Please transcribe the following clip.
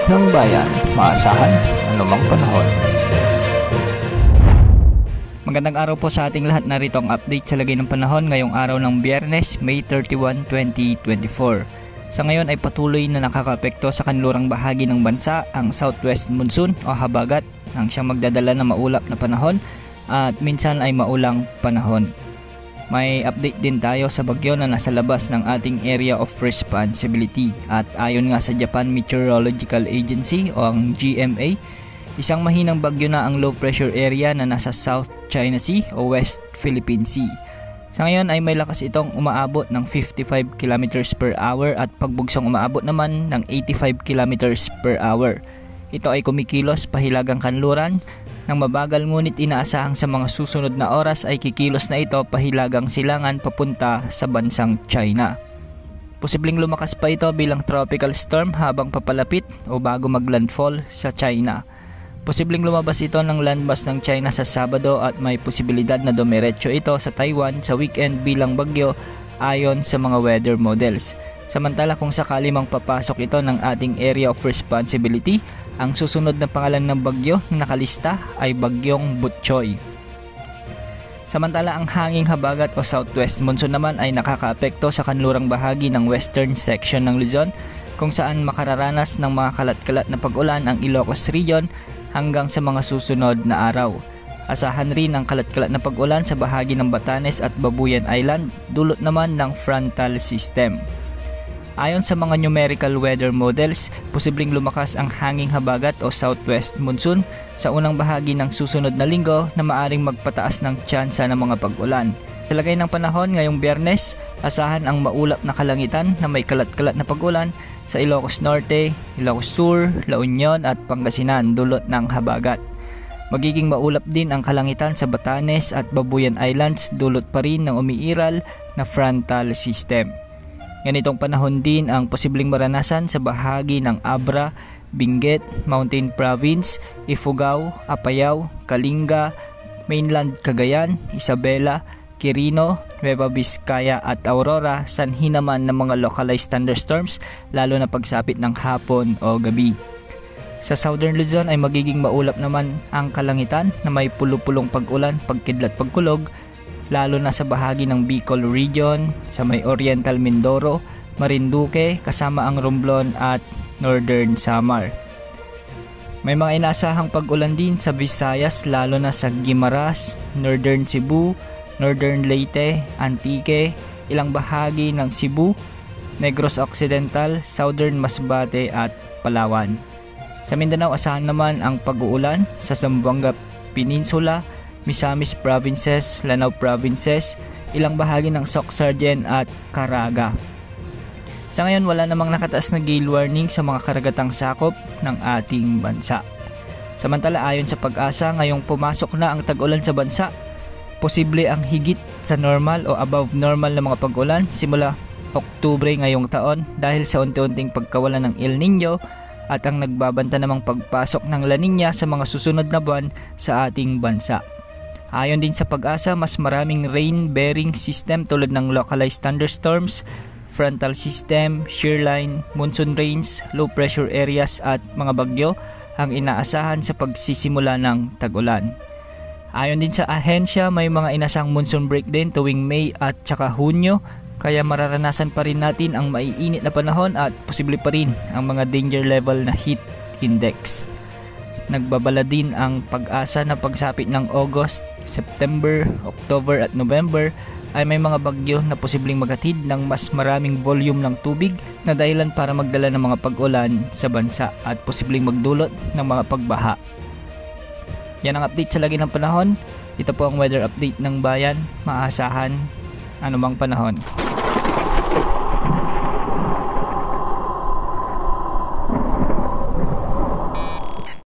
ng bayan, maasahan anumang panahon. Magandang araw po sa ating lahat. Narito ang update sa lagay ng panahon ngayong araw ng Biyernes, May 31, 2024. Sa ngayon ay patuloy na nakakaapekto sa kanlurang bahagi ng bansa ang southwest monsoon o habagat ang siyang magdadala ng maulap na panahon at minsan ay maulang panahon. May update din tayo sa bagyo na nasa labas ng ating area of responsibility at ayon nga sa Japan Meteorological Agency o ang GMA, isang mahinang bagyo na ang low pressure area na nasa South China Sea o West Philippine Sea. Sa ngayon ay may lakas itong umaabot ng 55 km per hour at pagbugsong umaabot naman ng 85 km per hour. Ito ay kumikilos pahilagang kanluran ng mabagal ngunit inaasahang sa mga susunod na oras ay kikilos na ito pahilagang silangan papunta sa bansang China. Posibleng lumakas pa ito bilang tropical storm habang papalapit o bago maglandfall sa China. Posibleng lumabas ito ng landmass ng China sa Sabado at may posibilidad na dumiretso ito sa Taiwan sa weekend bilang bagyo ayon sa mga weather models. Samantala kung sakali mang papasok ito ng ating area of responsibility, ang susunod na pangalan ng bagyo na nakalista ay Bagyong Butchoy. Samantala ang hanging habagat o southwest monsoon naman ay nakakaapekto sa kanlurang bahagi ng western section ng Luzon kung saan makararanas ng mga kalat-kalat na pag-ulan ang Ilocos Region hanggang sa mga susunod na araw. Asahan rin ang kalat-kalat na pag-ulan sa bahagi ng Batanes at Babuyan Island dulot naman ng frontal system. Ayon sa mga numerical weather models, posibleng lumakas ang hanging habagat o southwest monsoon sa unang bahagi ng susunod na linggo na maaring magpataas ng tsansa ng mga pag-ulan. Sa lagay ng panahon ngayong Biyernes, asahan ang maulap na kalangitan na may kalat-kalat na pag-ulan sa Ilocos Norte, Ilocos Sur, La Union at Pangasinan dulot ng habagat. Magiging maulap din ang kalangitan sa Batanes at Babuyan Islands dulot pa rin ng umiiral na frontal system. Ganitong panahon din ang posibleng maranasan sa bahagi ng Abra, Benguet, Mountain Province, Ifugao, Apayao, Kalinga, Mainland Cagayan, Isabela, Quirino, Nueva Vizcaya at Aurora, sanhi naman ng mga localized thunderstorms lalo na pagsapit ng hapon o gabi. Sa Southern Luzon ay magiging maulap naman ang kalangitan na may pulo-pulong pag-ulan, pagkidlat, pagkulog, lalo na sa bahagi ng Bicol Region, sa may Oriental Mindoro, Marinduque, kasama ang Romblon at Northern Samar. May mga inaasahang pag-ulan din sa Visayas lalo na sa Guimaras, Northern Cebu, Northern Leyte, Antique, ilang bahagi ng Cebu, Negros Occidental, Southern Masbate at Palawan. Sa Mindanao asahan naman ang pag-uulan sa Zamboanga Peninsula, Misamis Provinces, Lanao Provinces, ilang bahagi ng Soc-Sargen at Caraga. Sa ngayon wala namang nakataas na gale warning sa mga karagatang sakop ng ating bansa. Samantala ayon sa Pag-asa, ngayong pumasok na ang tag-ulan sa bansa, posible ang higit sa normal o above normal na mga pag-ulan simula Oktubre ngayong taon dahil sa unti-unting pagkawalan ng El Nino at ang nagbabanta namang pagpasok ng La Nina sa mga susunod na buwan sa ating bansa. Ayon din sa Pag-asa, mas maraming rain-bearing system tulad ng localized thunderstorms, frontal system, shear line, monsoon rains, low pressure areas at mga bagyo ang inaasahan sa pagsisimula ng tag-ulan. Ayon din sa ahensya, may mga inasang monsoon break din tuwing May at saka Hunyo, kaya mararanasan pa rin natin ang maiinit na panahon at posible pa rin ang mga danger level na heat index. Nagbabala din ang Pag-asa na pagsapit ng August, September, October at November ay may mga bagyo na posibleng maghatid ng mas maraming volume ng tubig na dahilan para magdala ng mga pag-ulan sa bansa at posibleng magdulot ng mga pagbaha. Yan ang update sa lagay ng panahon. Ito po ang weather update ng bayan, maasahan anumang panahon.